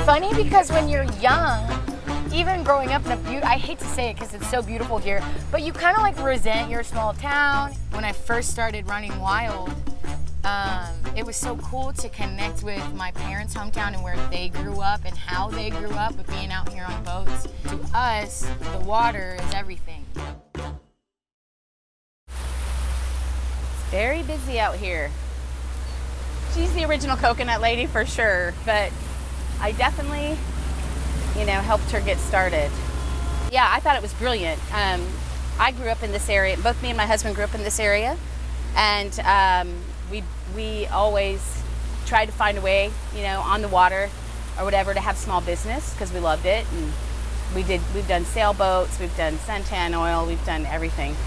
funny because when you're young, even growing up in I hate to say it because it's so beautiful here, but you kind of like resent your small town. When I first started running wild, it was so cool to connect with my parents' hometown and where they grew up and how they grew up with being out here on boats. To us, the water is everything. It's very busy out here. She's the original coconut lady for sure, but I definitely, helped her get started. Yeah, I thought it was brilliant. I grew up in this area. Both me and my husband grew up in this area, and we always tried to find a way, on the water or whatever, to have small business because we loved it. And we've done sailboats, we've done suntan oil, we've done everything.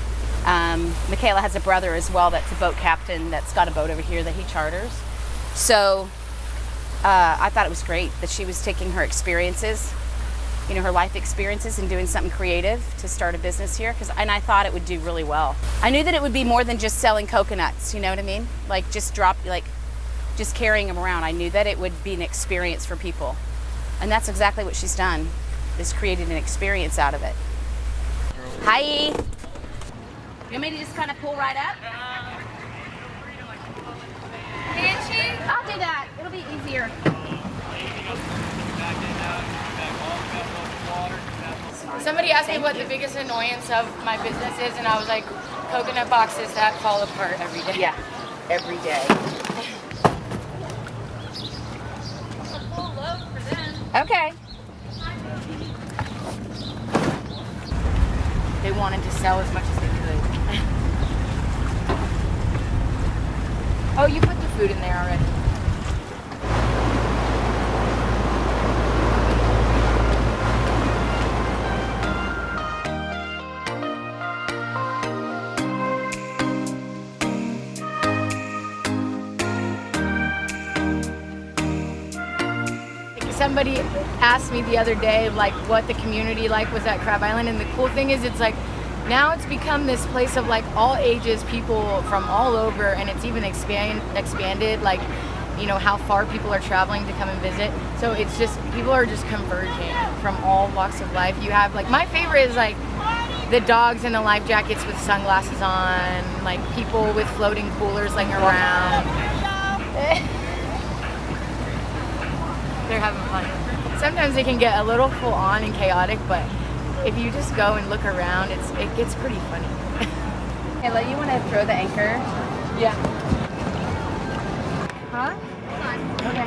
Michaela has a brother as well that's a boat captain that's got a boat over here that he charters. So I thought it was great that she was taking her experiences, her life experiences, and doing something creative to start a business here. And I thought it would do really well. I knew that it would be more than just selling coconuts, you know what I mean? Like just carrying them around. I knew that it would be an experience for people. And that's exactly what she's done, is created an experience out of it. Hi. You want me to just kind of pull right up? Hitching? I'll do that. It'll be easier. Somebody asked me what the biggest annoyance of my business is, and I was like, coconut boxes that fall apart every day. Yeah, every day. A full load for them. Okay. They wanted to sell as much as they could. Oh, you put the food in there already. Somebody asked me the other day, like, what the community like was at Crab Island, and the cool thing is, it's like, now it's become this place of like all ages, people from all over, and it's even expanded, like, how far people are traveling to come and visit. So it's just, people are just converging from all walks of life. You have, like, my favorite is like the dogs in the life jackets with sunglasses on, like people with floating coolers laying around. They're having fun. Sometimes it can get a little full on and chaotic, but if you just go and look around, it gets pretty funny. Kayla, you want to throw the anchor? Yeah. Huh? Okay.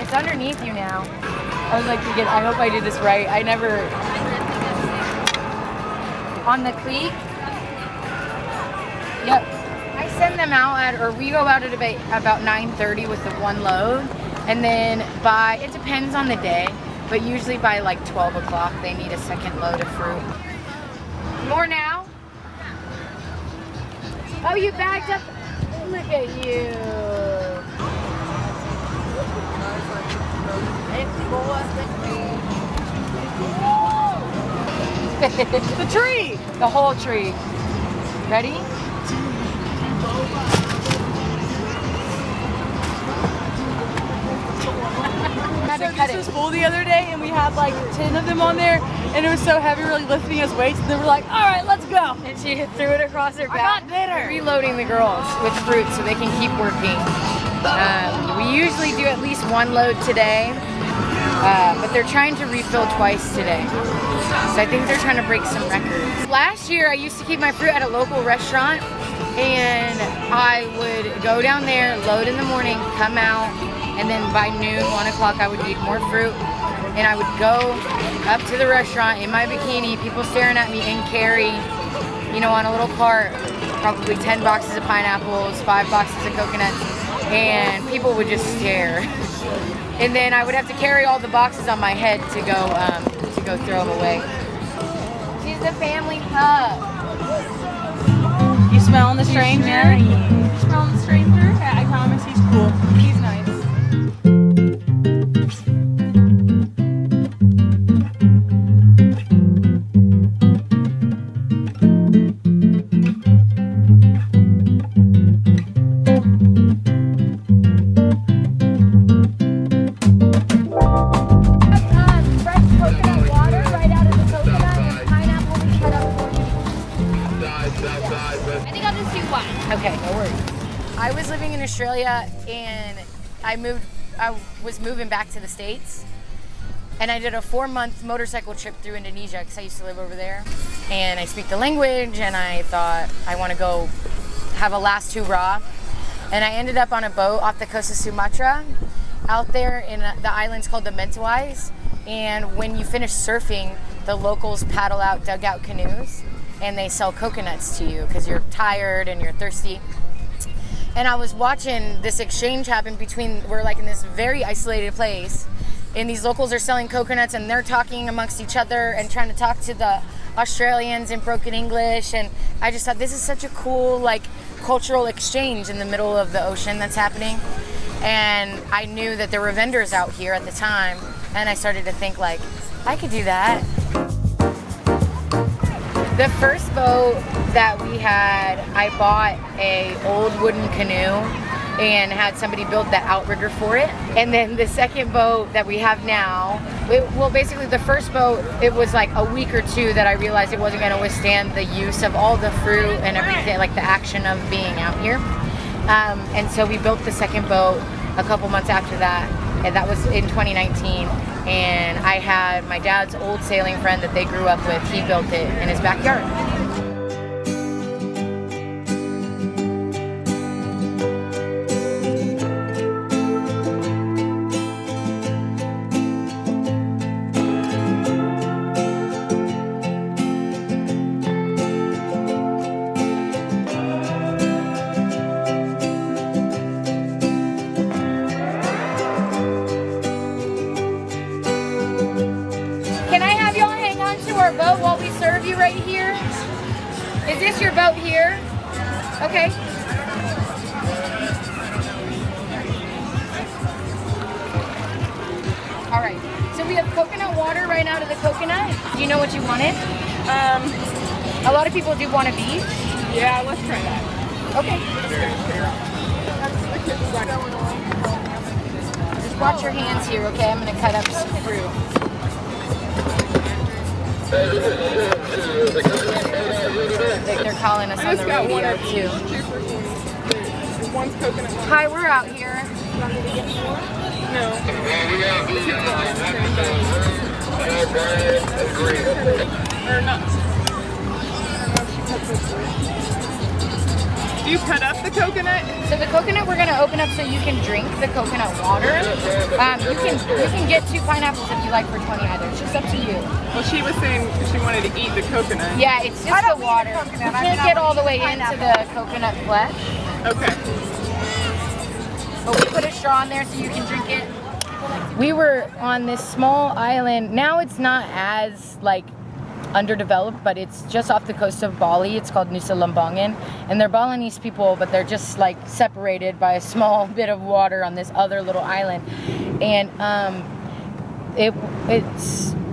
It's underneath you now. I was like, I hope I did this right. I never... On the cleat? Yep. I send them out we go out at about 9:30 with the one load, and then it depends on the day, but usually by like 12 o'clock they need a second load of fruit. More now? Oh, you bagged up? Look at you. The tree! The whole tree. Ready? So this was full the other day, and we had like 10 of them on there, and it was so heavy, really lifting us weights, and they were like, all right, let's go. And she threw it across her back. I got dinner. Reloading the girls with fruit so they can keep working. We usually do at least one load today, but they're trying to refill twice today. So I think they're trying to break some records. Last year, I used to keep my fruit at a local restaurant, and I would go down there, load in the morning, come out, and then by noon, 1 o'clock, I would eat more fruit, and I would go up to the restaurant in my bikini, people staring at me, and carry, on a little cart, probably 10 boxes of pineapples, 5 boxes of coconuts, and people would just stare. And then I would have to carry all the boxes on my head to go throw them away. She's the family pup. You smelling the stranger? You smelling the stranger? I promise he's cool. He's nice. flat. Okay, no worries. I was living in Australia and I was moving back to the States. And I did a 4-month motorcycle trip through Indonesia because I used to live over there. And I speak the language and I thought I want to go have a last hurrah. And I ended up on a boat off the coast of Sumatra out there in the islands called the Mentawais. And when you finish surfing, the locals paddle out dugout canoes and they sell coconuts to you because you're tired and you're thirsty. And I was watching this exchange happen we're like in this very isolated place. And these locals are selling coconuts and they're talking amongst each other and trying to talk to the Australians in broken English. And I just thought this is such a cool like cultural exchange in the middle of the ocean that's happening. And I knew that there were vendors out here at the time. And I started to think like, I could do that. The first boat that we had, I bought a old wooden canoe and had somebody build the outrigger for it. And then the second boat that we have now, basically the first boat, it was like a week or two that I realized it wasn't gonna withstand the use of all the fruit and everything, like the action of being out here. And so we built the second boat a couple months after that, and that was in 2019. And I had my dad's old sailing friend that they grew up with, he built it in his backyard. Boat while we serve you right here? Is this your boat here? Okay. All right. So we have coconut water right out of the coconut. Do you know what you wanted? A lot of people do want a beef. Yeah, let's try that. Okay. Just watch your hands here, okay? I'm gonna cut up some fruit. They're calling us on the radio too. One's coconut. Hi, we're out here. No. Or nuts. Do you cut up the coconut? So the coconut we're gonna open up so you can drink the coconut water. You can get 2 pineapples if you like for 20 either. It's just up to you. Well, she was saying she wanted to eat the coconut. Yeah, it's just the water. You can't get all the way into the coconut flesh. Okay. But we put a straw in there so you can drink it. We were on this small island. Now it's not as like underdeveloped, but it's just off the coast of Bali. It's called Nusa Lembongan, and they're Balinese people, but they're just like separated by a small bit of water on this other little island. And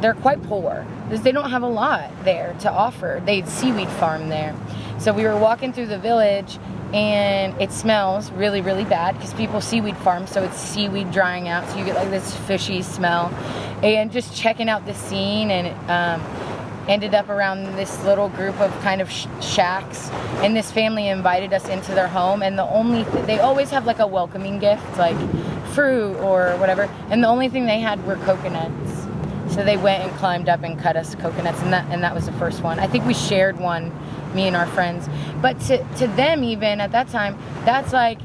they're quite poor. They don't have a lot there to offer. They seaweed farm there. So we were walking through the village and it smells really, really bad because people seaweed farm, so it's seaweed drying out, so you get like this fishy smell. And just checking out the scene, and ended up around this little group of kind of shacks, and this family invited us into their home, and they always have like a welcoming gift, like fruit or whatever, and the only thing they had were coconuts. So they went and climbed up and cut us coconuts, and that was the first one. I think we shared one, me and our friends. But to them, even at that time, that's like,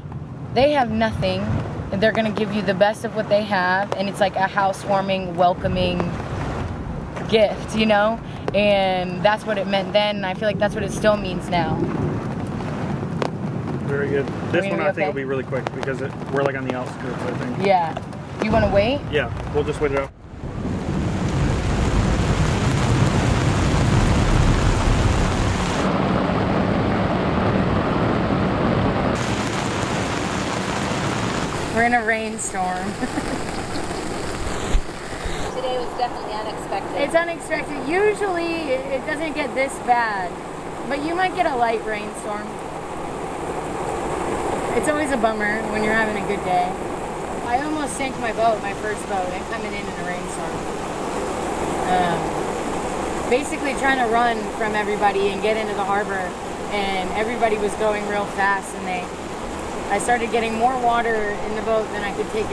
they have nothing, and they're gonna give you the best of what they have, and it's like a housewarming, welcoming gift, you know? And that's what it meant then, and I feel like that's what it still means now. Very good. This one I think will be really quick because we're like on the outskirts, I think. Yeah. You want to wait? Yeah, we'll just wait it out. We're in a rainstorm. Today was definitely unexpected. It's unexpected. Usually it doesn't get this bad, but you might get a light rainstorm. It's always a bummer when you're having a good day. I almost sank my boat, my first boat, and coming in a rainstorm. Basically trying to run from everybody and get into the harbor. and everybody was going real fast, and I started getting more water in the boat than I could get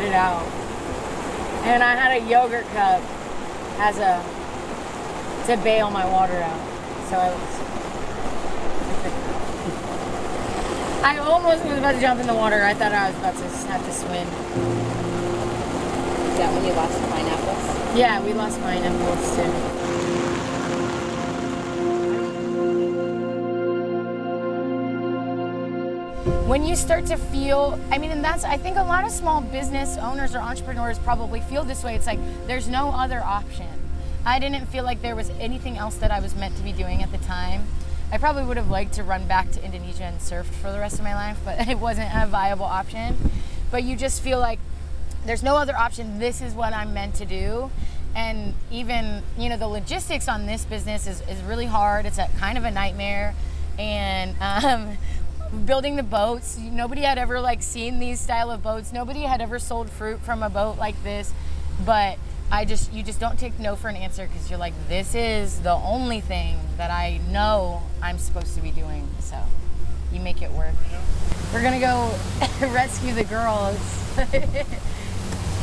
it out. And I had a yogurt cup to bail my water out. So I almost was about to jump in the water. I thought I was about to have to swim. Is that when you lost the pineapples? Yeah, we lost pineapples too. When you start to feel, I mean, and I think a lot of small business owners or entrepreneurs probably feel this way. It's like, there's no other option. I didn't feel like there was anything else that I was meant to be doing at the time. I probably would have liked to run back to Indonesia and surf for the rest of my life, but it wasn't a viable option. But you just feel like there's no other option. This is what I'm meant to do. And even, you know, the logistics on this business is really hard. It's kind of a nightmare. And building the boats, nobody had ever like seen these style of boats. Nobody had ever sold fruit from a boat like this. But you just don't take no for an answer, because you're like, this is the only thing that I know I'm supposed to be doing. So you make it work. We're gonna go rescue the girls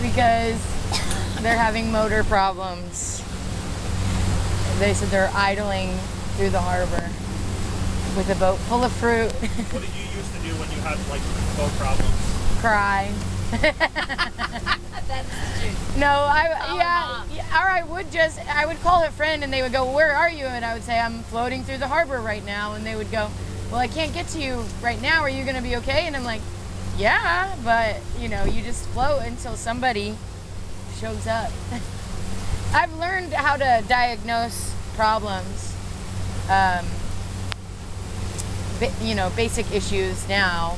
because they're having motor problems. They said they're idling through the harbor with a boat full of fruit. What did you used to do when you had like boat problems? Cry. That's true. No, I would call a friend and they would go, "Where are you?" And I would say, "I'm floating through the harbor right now." And they would go, "Well, I can't get to you right now. Are you going to be okay?" And I'm like, "Yeah, but you know, you just float until somebody shows up." I've learned how to diagnose problems, you know, basic issues now.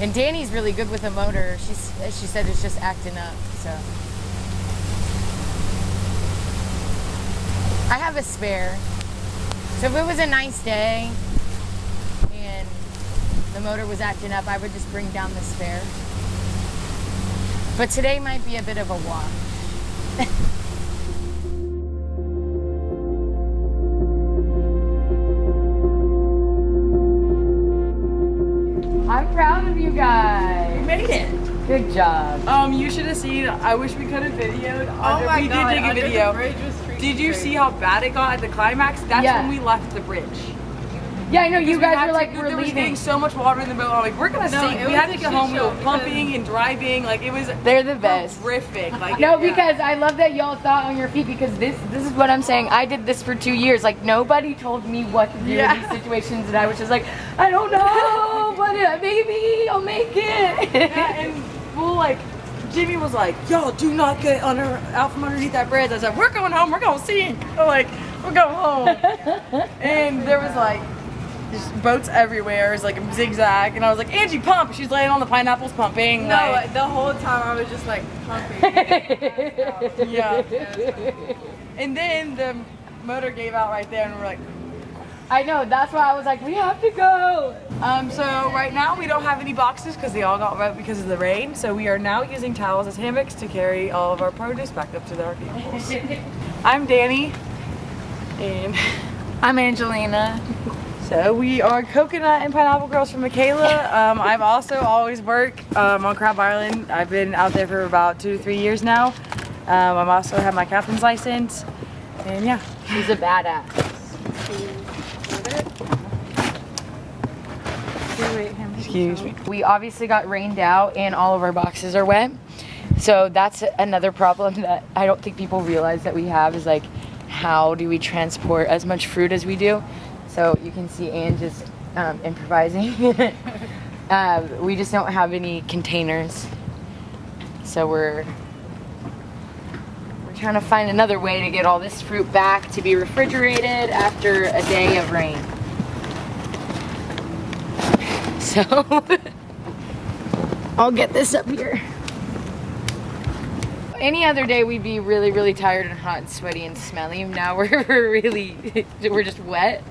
And Danny's really good with a motor. She said it's just acting up, so. I have a spare. So if it was a nice day and the motor was acting up, I would just bring down the spare. But today might be a bit of a wash. I'm proud of you guys. We made it. Good job. You should have seen. I wish we could have videoed. Oh my we God, did take a under the video. bridge was Did you crazy. see how bad it got at the climax? That's Yeah. when we left the bridge. Yeah, I know you guys had were to- like, we're there was leaving. getting so much water in the boat. I'm like, we're gonna No, sink. it We was had a to get shit home. We show were pumping and driving. Like it was. They're the best. Horrific. Like No, yeah. because I love that y'all thought on your feet, because this is what I'm saying. I did this for 2 years. Like, nobody told me what to do in these situations, and I was just like, I don't know, but maybe I'll make it. Yeah, and well, like Jimmy was like, "Yo, do not get out from underneath that bridge." I said, "We're going home. We're going sink." I'm like, "We're going home." And there was like just boats everywhere. It was like a zigzag, and I was like, "Angie, pump!" She's laying on the pineapples, pumping. No, like, the whole time I was just like pumping. yeah. And then the motor gave out right there, and we're like, I know, that's why I was like, we have to go. So right now we don't have any boxes because they all got wet because of the rain. So we are now using towels as hammocks to carry all of our produce back up to our vehicles. I'm Danny, and I'm Angelina. so we are Coconut and Pineapple Girls from Michaela. I've also always worked on Crab Island. I've been out there for about 2 to 3 years now. I'm also have my captain's license, and yeah. She's a badass. Excuse me. We obviously got rained out and all of our boxes are wet. So that's another problem that I don't think people realize that we have, is like, how do we transport as much fruit as we do? So you can see Anne just improvising. We just don't have any containers. So we're trying to find another way to get all this fruit back to be refrigerated after a day of rain. So I'll get this up here. Any other day we'd be really, really tired and hot and sweaty and smelly. Now we're just wet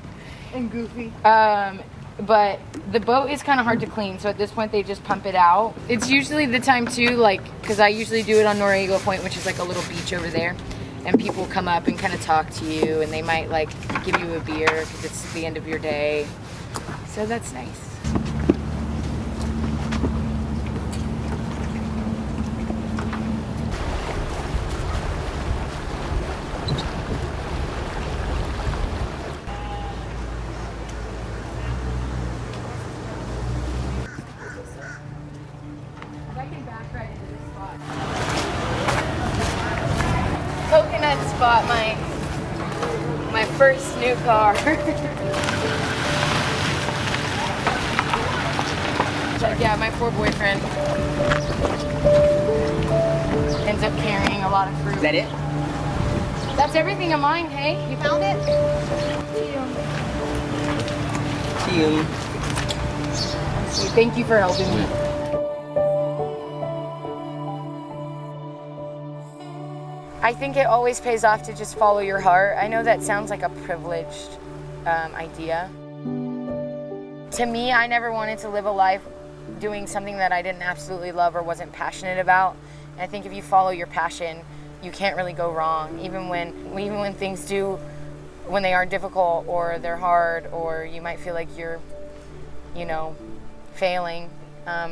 And goofy. But the boat is kind of hard to clean, so at this point they just pump it out. It's usually the time too, like, because I usually do it on Noriega Point, which is like a little beach over there. and people come up and kind of talk to you, and they might like give you a beer because it's the end of your day. So that's nice. COCUNUT bought my first new car. But yeah, my poor boyfriend ends up carrying a lot of fruit. Is that it? That's everything of mine. Hey, you found it? See you. Thank you for helping me. I think it always pays off to just follow your heart. I know that sounds like a privileged idea. To me, I never wanted to live a life doing something that I didn't absolutely love or wasn't passionate about. And I think if you follow your passion, you can't really go wrong. Even when things when they are difficult or they're hard, or you might feel like you're, failing.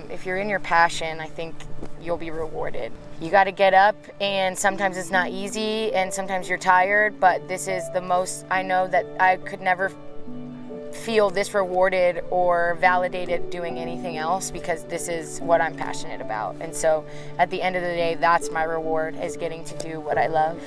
If you're in your passion, I think you'll be rewarded. You got to get up, and sometimes it's not easy, and sometimes you're tired, but this is the most, I know that I could never feel this rewarded or validated doing anything else, because this is what I'm passionate about. And so at the end of the day, that's my reward, is getting to do what I love.